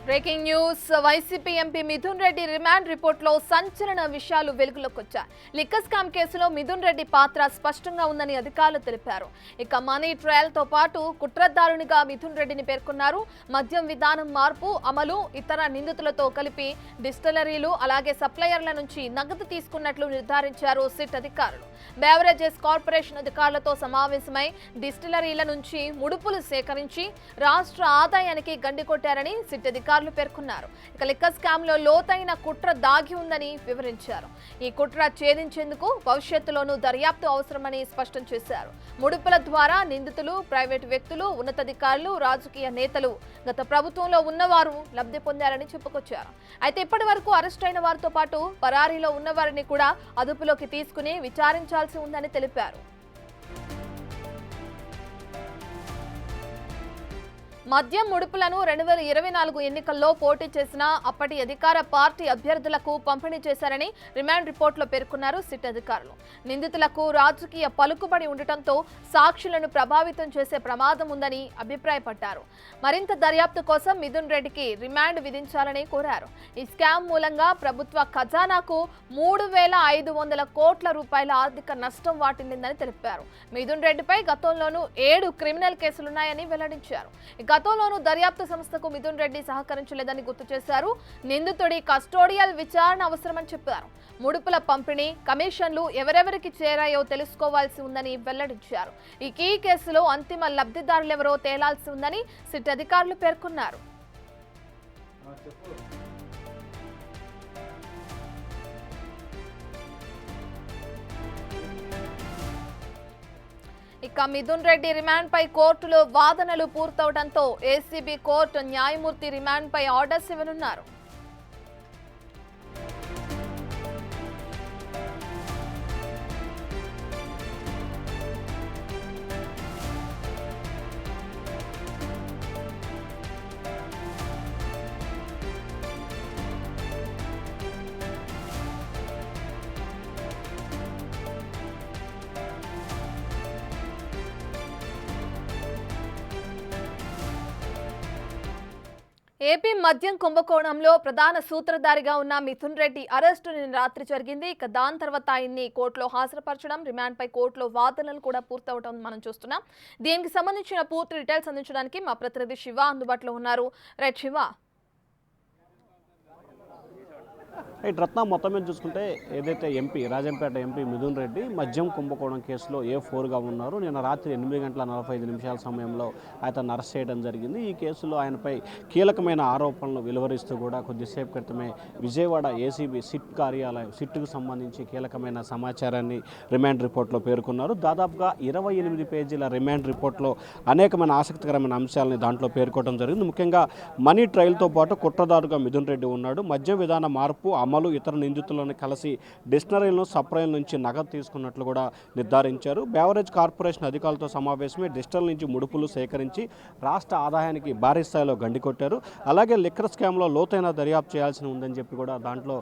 Breaking news YCP MP Mithun Reddy remand రిపోర్టులో సంచలన విషయాలు వెలుగులోకి వచ్చాయి. లిక్కర్ స్కామ్ కేసులో మిథున్ రెడ్డి పాత్ర స్పష్టంగా ఉందని అధికారులు తెలిపారు. ఇక మనీ ట్రయల్ తో పాటు కుట్రదారునిగా మిథున్ రెడ్డిని పేర్కొన్నారు. మద్యం విధానం మార్పు అమలు, ఇతర నిందితులతో కలిపి డిస్టిలరీలు అలాగే సప్లయర్ల నుంచి నగదు తీసుకున్నట్లు నిర్ధారించారు సిట్ అధికారులు. బెవరేజెస్ కార్పొరేషన్ అధికారులతో సమావేశమై డిస్టిలరీల నుంచి ముడుపులు సేకరించి రాష్ట్ర ఆదాయానికి గండి కొట్టారని సిట్ అధికారులు పేర్కొన్నారు. ఇక లిక్కర్ స్కామ్ లో లోతైన కుట్ర దాగి ఉందని వివరించారు. ఈ కుట్ర ఛేదించేందుకు భవిష్యత్తులోనూ దర్యాప్తు అవసరమని స్పష్టం చేశారు. ముడుపుల ద్వారా నిందితులు, ప్రైవేటు వ్యక్తులు, ఉన్నతాధికారులు, రాజకీయ నేతలు, గత ప్రభుత్వంలో ఉన్నవారు లబ్ధి పొందారని చెప్పుకొచ్చారు. అయితే ఇప్పటి వరకు అరెస్ట్ అయిన వారితో పాటు పరారీలో ఉన్నవారిని కూడా అదుపులోకి తీసుకుని విచారించాల్సి ఉందని తెలిపారు. మద్యం ముడుపులను 2024 ఎన్నికల్లో పోటీ చేసిన అప్పటి అధికార పార్టీ అభ్యర్థులకు పంపిణీ చేశారని రిమాండ్ రిపోర్టులో పేర్కొన్నారు సిట్ అధికారులు. నిందితులకు రాజకీయ పలుకుబడి ఉండటంతో సాక్షులను ప్రభావితం చేసే ప్రమాదం ఉందని అభిప్రాయపడ్డారు. మరింత దర్యాప్తు కోసం మిథున్ రెడ్డికి రిమాండ్ విధించాలని కోరారు. ఈ స్కామ్ మూలంగా ప్రభుత్వ ఖజానాకు 3,500 కోట్ల రూపాయల ఆర్థిక నష్టం వాటిల్లిందని తెలిపారు. మిథున్ రెడ్డిపై గతంలోనూ 7 క్రిమినల్ కేసులున్నాయని వెల్లడించారు. గతంలోనూ దర్యాప్తు సంస్థకు మిథున్ రెడ్డి సహకరించలేదని గుర్తు చేశారు. నిందితుడి కస్టోడియల్ విచారణ అవసరమని చెప్పారు. ముడుపుల పంపిణీ, కమిషన్లు ఎవరెవరికి చేరాయో తెలుసుకోవాల్సి ఉందని వెల్లడించారు. ఈ కేసులో అంతిమ లబ్ధిదారులెవరో తేలాల్సి ఉందని సిట్ అధికారులు పేర్కొన్నారు. ఇక మిథున్ రెడ్డి రిమాండ్ పై కోర్టులో వాదనలు పూర్తవడంతో ఏసీబీ కోర్టు న్యాయమూర్తి రిమాండ్ పై ఆర్డర్స్ ఇవ్వనున్నారు. ఏపీ మద్యం కుంభకోణంలో ప్రధాన సూత్రధారిగా ఉన్న మిథున్ రెడ్డి అరెస్టు నిన్న రాత్రి జరిగింది. ఇక దాని తర్వాత ఆయన్ని కోర్టులో హాజరుపరచడం, రిమాండ్ పై కోర్టులో వాదనలు కూడా పూర్తవడం మనం చూస్తున్నాం. దీనికి సంబంధించిన పూర్తి డీటెయిల్స్ అందించడానికి మా ప్రతినిధి శివ అందుబాటులో ఉన్నారు. రైట్ శివ. రత్న మొత్తం మీద చూసుకుంటే ఏదైతే ఎంపీ రాజంపేట ఎంపీ మిథున్ రెడ్డి మద్యం కుంభకోణం కేసులో A4గా ఉన్నారు. నిన్న రాత్రి 8:45 సమయంలో అతన్ని అరెస్ట్ చేయడం జరిగింది. ఈ కేసులో ఆయనపై కీలకమైన ఆరోపణలు వెలువరిస్తూ కూడా కొద్దిసేపు క్రితమే విజయవాడ ఏసీబీ సిట్కు సంబంధించి కీలకమైన సమాచారాన్ని రిమాండ్ రిపోర్ట్లో పేర్కొన్నారు. దాదాపుగా 28 పేజీల రిమాండ్ రిపోర్ట్లో అనేకమైన ఆసక్తికరమైన అంశాలని దాంట్లో పేర్కొనడం జరిగింది. ముఖ్యంగా మనీ ట్రయల్తో పాటు కుట్రదారుగా మిథున్ రెడ్డి ఉన్నాడు. మద్యం విధాన మార్పు అమలు, ఇతర నిందితులను కలిసి డిస్టిలరీలను సప్లైల నుంచి నగదు తీసుకున్నట్లు కూడా నిర్ధారించారు. బెవరేజ్ కార్పొరేషన్ అధికారులతో సమావేశమై డిస్టిలరీ నుంచి ముడుపులు సేకరించి రాష్ట్ర ఆదాయానికి భారీ స్థాయిలో గండి కొట్టారు. అలాగే లిక్కర్ స్కామ్లో లోతైన దర్యాప్తు చేయాల్సి ఉందని చెప్పి కూడా దాంట్లో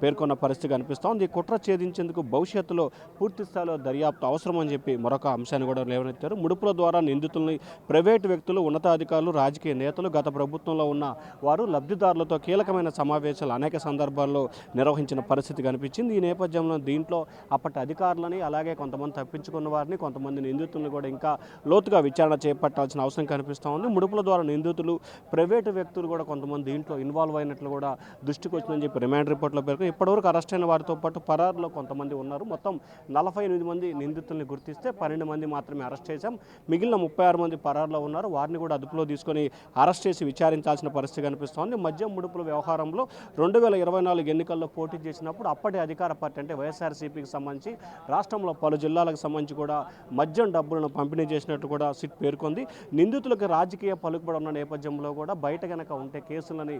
పేర్కొన్న పరిస్థితి కనిపిస్తోంది. ఈ కుట్ర ఛేదించేందుకు భవిష్యత్తులో పూర్తి స్థాయిలో దర్యాప్తు అవసరమని చెప్పి మరొక అంశాన్ని కూడా లేవనెత్తారు. ముడుపుల ద్వారా నిందితుల్ని ప్రైవేటు వ్యక్తులు, ఉన్నతాధికారులు, రాజకీయ నేతలు, గత ప్రభుత్వంలో ఉన్న వారు లబ్ధిదారులతో కీలకమైన సమావేశాలు అనేక సందర్భాల్లో నిర్వహించిన పరిస్థితి కనిపించింది. ఈ నేపథ్యంలో దీంట్లో అప్పటి అధికారులని, అలాగే కొంతమంది తప్పించుకున్న వారిని, కొంతమంది నిందితులను కూడా ఇంకా లోతుగా విచారణ చేపట్టాల్సిన అవసరం కనిపిస్తూ ఉంది. ముడుపుల ద్వారా నిందితులు, ప్రైవేటు వ్యక్తులు కూడా కొంతమంది దీంట్లో ఇన్వాల్వ్ అయినట్లు కూడా దృష్టికి వచ్చిందని చెప్పి రిమాండ్ రిపోర్ట్లో పేర్కొన్నారు. ఇప్పటివరకు అరెస్ట్ అయిన వారితో పాటు పరారులో కొంతమంది ఉన్నారు. మొత్తం 48 మంది నిందితుల్ని గుర్తిస్తే 12 మంది మాత్రమే అరెస్ట్ చేశాం. మిగిలిన 36 మంది పరారులో ఉన్నారు. వారిని కూడా అదుపులో తీసుకొని అరెస్ట్ చేసి విచారించాల్సిన పరిస్థితి కనిపిస్తోంది. మద్యం ముడుపుల వ్యవహారంలో 2024 ఎన్నికల్లో పోటీ చేసినప్పుడు అప్పటి అధికార పార్టీ అంటే వైఎస్ఆర్సీపీకి సంబంధించి రాష్ట్రంలో పలు జిల్లాలకు సంబంధించి కూడా మద్యం డబ్బులను పంపిణీ చేసినట్టు కూడా సిట్ పేర్కొంది. నిందితులకు రాజకీయ పలుకుబడి ఉన్న నేపథ్యంలో కూడా బయట కనుక ఉంటే కేసులని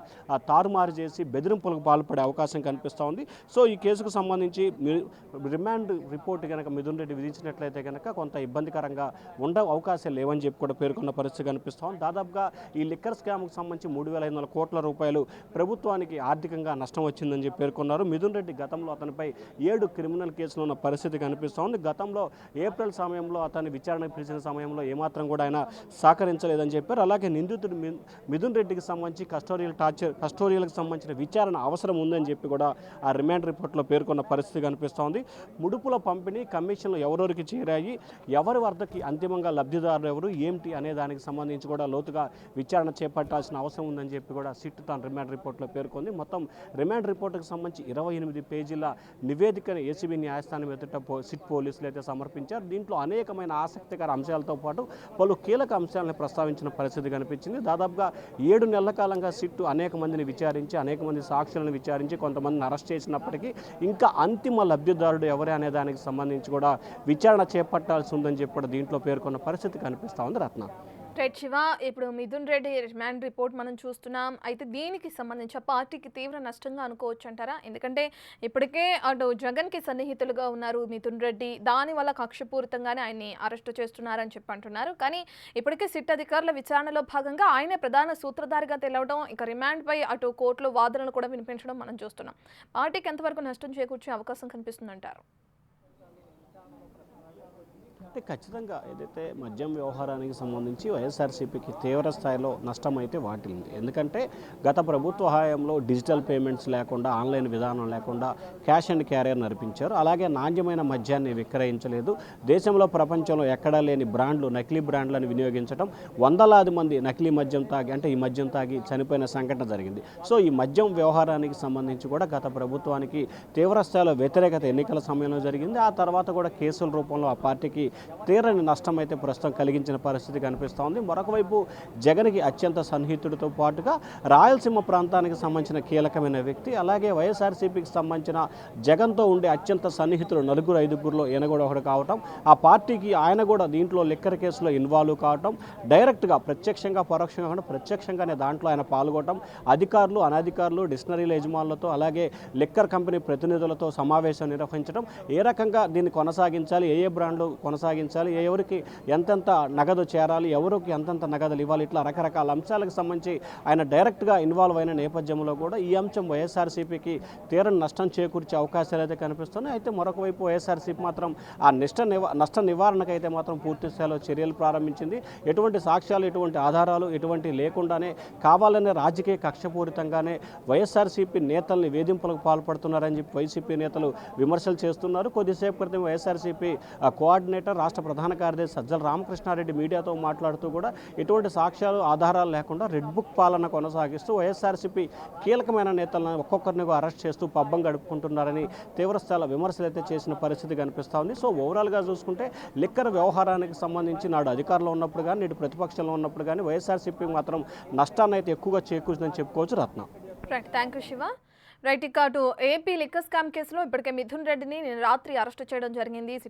తారుమారు చేసి బెదిరింపులకు పాల్పడే అవకాశం కనిపిస్తూ ఉంది. సో ఈ కేసుకు సంబంధించి రిమాండ్ రిపోర్ట్ కనుక మిథున్ రెడ్డి విధించినట్లయితే కనుక కొంత ఇబ్బందికరంగా ఉండే అవకాశాలు లేవని చెప్పి కూడా పేర్కొన్న పరిస్థితి కనిపిస్తూ ఉంది. దాదాపుగా ఈ లిక్కర్ స్కామ్కు సంబంధించి 3,500 కోట్ల రూపాయలు ప్రభుత్వానికి ఆర్థికంగా నష్టం వచ్చిందని చెప్పి పేర్కొన్నారు. మిథున్ రెడ్డి గతంలో అతనిపై 7 క్రిమినల్ కేసులు ఉన్న పరిస్థితి కనిపిస్తోంది. గతంలో ఏప్రిల్ సమయంలో అతన్ని విచారణకు పిలిచిన సమయంలో ఏమాత్రం కూడా ఆయన సహకరించలేదని చెప్పారు. అలాగే నిందితుడు మిథున్ రెడ్డికి సంబంధించి కస్టోరియల్కి సంబంధించిన విచారణ అవసరం ఉందని చెప్పి కూడా ఆ రిమాండ్ రిపోర్ట్లో పేర్కొన్న పరిస్థితి కనిపిస్తోంది. ముడుపుల పంపిణీ కమిషన్లు ఎవరెవరికి చేరాయి, ఎవరి వద్దకి అంతిమంగా లబ్ధిదారులు ఎవరు ఏమిటి అనే దానికి సంబంధించి కూడా లోతుగా విచారణ చేపట్టాల్సిన అవసరం ఉందని చెప్పి కూడా సిట్ తన రిమాండ్ రిపోర్ట్లో పేర్కొంది. మొత్తం రిమాండ్ రిపోర్టుకు సంబంధించి 28 పేజీల నివేదికను ఏసీబీ న్యాయస్థానం ఎదుట సిట్ పోలీసులు అయితే సమర్పించారు. దీంట్లో అనేకమైన ఆసక్తికర అంశాలతో పాటు పలు కీలక అంశాలను ప్రస్తావించిన పరిస్థితి కనిపించింది. దాదాపుగా 7 నెలల కాలంగా సిట్ అనేక మందిని విచారించి, అనేక మంది సాక్షులను విచారించి, కొంతమందిని అరెస్ట్ చేసినప్పటికీ ఇంకా అంతిమ లబ్ధిదారుడు ఎవరే అనే దానికి సంబంధించి కూడా విచారణ చేపట్టాల్సి ఉందని చెప్పి కూడా దీంట్లో పేర్కొన్న పరిస్థితి కనిపిస్తూ ఉంది. రత్న. రైట్ శివ, ఇప్పుడు మిథున్ రెడ్డి రిమాండ్ రిపోర్ట్ మనం చూస్తున్నాం. అయితే దీనికి సంబంధించి పార్టీకి తీవ్ర నష్టంగా అనుకోవచ్చు అంటారా? ఎందుకంటే ఇప్పటికే అటు జగన్కి సన్నిహితులుగా ఉన్నారు మిథున్ రెడ్డి, దానివల్ల కక్షపూరితంగానే ఆయన్ని అరెస్టు చేస్తున్నారని చెప్పి అంటున్నారు. కానీ ఇప్పటికే సిట్ అధికారుల విచారణలో భాగంగా ఆయనే ప్రధాన సూత్రధారిగా తెలవడం, ఇక రిమాండ్పై అటు కోర్టులో వాదనలు కూడా వినిపించడం మనం చూస్తున్నాం. పార్టీకి ఎంతవరకు నష్టం చేకూర్చే అవకాశం కనిపిస్తుందంటారు? అంటే ఖచ్చితంగా ఏదైతే మద్యం వ్యవహారానికి సంబంధించి వైఎస్ఆర్సీపీకి తీవ్ర స్థాయిలో నష్టం అయితే వాటిల్లింది. ఎందుకంటే గత ప్రభుత్వ హయాంలో డిజిటల్ పేమెంట్స్ లేకుండా, ఆన్లైన్ విధానం లేకుండా క్యాష్ అండ్ క్యారియర్ నడిపించారు. అలాగే నాణ్యమైన మద్యాన్ని విక్రయించలేదు. దేశంలో ప్రపంచంలో ఎక్కడా లేని బ్రాండ్లు, నకిలీ బ్రాండ్లను వినియోగించడం, వందలాది మంది నకిలీ మద్యం తాగి, అంటే ఈ మద్యం తాగి చనిపోయిన సంఘటన జరిగింది. సో ఈ మద్యం వ్యవహారానికి సంబంధించి కూడా గత ప్రభుత్వానికి తీవ్ర స్థాయిలో వ్యతిరేకత ఎన్నికల సమయంలో జరిగింది. ఆ తర్వాత కూడా కేసుల రూపంలో ఆ పార్టీకి తీరని నష్టం అయితే ప్రస్తుతం కలిగించిన పరిస్థితి కనిపిస్తోంది. మరొక వైపు జగన్కి అత్యంత సన్నిహితుడితో పాటుగా రాయలసీమ ప్రాంతానికి సంబంధించిన కీలకమైన వ్యక్తి, అలాగే వైఎస్ఆర్సీపీకి సంబంధించిన జగన్తో ఉండే అత్యంత సన్నిహితులు 4-5గురిలో ఈయన కూడా ఒకటి కావటం, ఆ పార్టీకి ఆయన కూడా దీంట్లో లిక్కర్ కేసులో ఇన్వాల్వ్ కావటం, డైరెక్ట్గా ప్రత్యక్షంగా పరోక్షంగా కూడా ప్రత్యక్షంగానే దాంట్లో ఆయన పాల్గొనడం, అధికారులు అనధికారులు డిక్షనరీల యజమానులతో అలాగే లిక్కర్ కంపెనీ ప్రతినిధులతో సమావేశం నిర్వహించడం, ఏ రకంగా దీన్ని కొనసాగించాలి, ఏ బ్రాండ్లు కొనసాగించాలి, ఎవరికి ఎంతెంత నగదు చేరాలి, ఎవరికి ఎంతెంత నగదులు ఇవ్వాలి, ఇట్లా రకరకాల అంశాలకు సంబంధించి ఆయన డైరెక్ట్గా ఇన్వాల్వ్ అయిన నేపథ్యంలో కూడా ఈ అంశం వైఎస్ఆర్సీపీకి తీరని నష్టం చేకూర్చే అవకాశాలు అయితే కనిపిస్తున్నాయి. అయితే మరొక వైపు వైఎస్ఆర్సీపీ మాత్రం ఆ నష్ట నివారణకు అయితే మాత్రం పూర్తి స్థాయిలో చర్యలు ప్రారంభించింది. ఎటువంటి సాక్ష్యాలు, ఎటువంటి ఆధారాలు, ఎటువంటి లేకుండానే కావాలనే రాజకీయ కక్షపూరితంగానే వైఎస్ఆర్సీపీ నేతల్ని వేధింపులకు పాల్పడుతున్నారని చెప్పి వైసీపీ నేతలు విమర్శలు చేస్తున్నారు. కొద్దిసేపు క్రితం వైఎస్ఆర్సీపీ కోఆర్డినేటర్, రాష్ట్ర ప్రధాన కార్యదర్శి సజ్జల రామకృష్ణారెడ్డి మీడియాతో మాట్లాడుతూ కూడా ఎటువంటి సాక్ష్యాలు, ఆధారాలు లేకుండా రెడ్ బుక్ పాలన కొనసాగిస్తూ వైఎస్ఆర్సీపీ కీలకమైన నేతలను ఒక్కొక్కరిని అరెస్ట్ చేస్తూ పబ్బం గడుపుకుంటున్నారని తీవ్రస్థాయిలో విమర్శలు అయితే చేసిన పరిస్థితి కనిపిస్తూ ఉంది. సో ఓవరాల్గా చూసుకుంటే లిక్కర్ వ్యవహారానికి సంబంధించి నాడు అధికారంలో ఉన్నప్పుడు కానీ, నేడు ప్రతిపక్షంలో ఉన్నప్పుడు కానీ వైఎస్ఆర్సీపీ మాత్రం నష్టాన్ని అయితే ఎక్కువగా చేకూర్చిందని చెప్పుకోవచ్చు. Ratna. Right, thank you Shiva. Right, ఇక అటు ఏపీ లిక్కర్ స్కామ్ కేసులో ఇప్పటికే మిథున్ రెడ్డిని రాత్రి అరెస్టు చేయడం జరిగింది.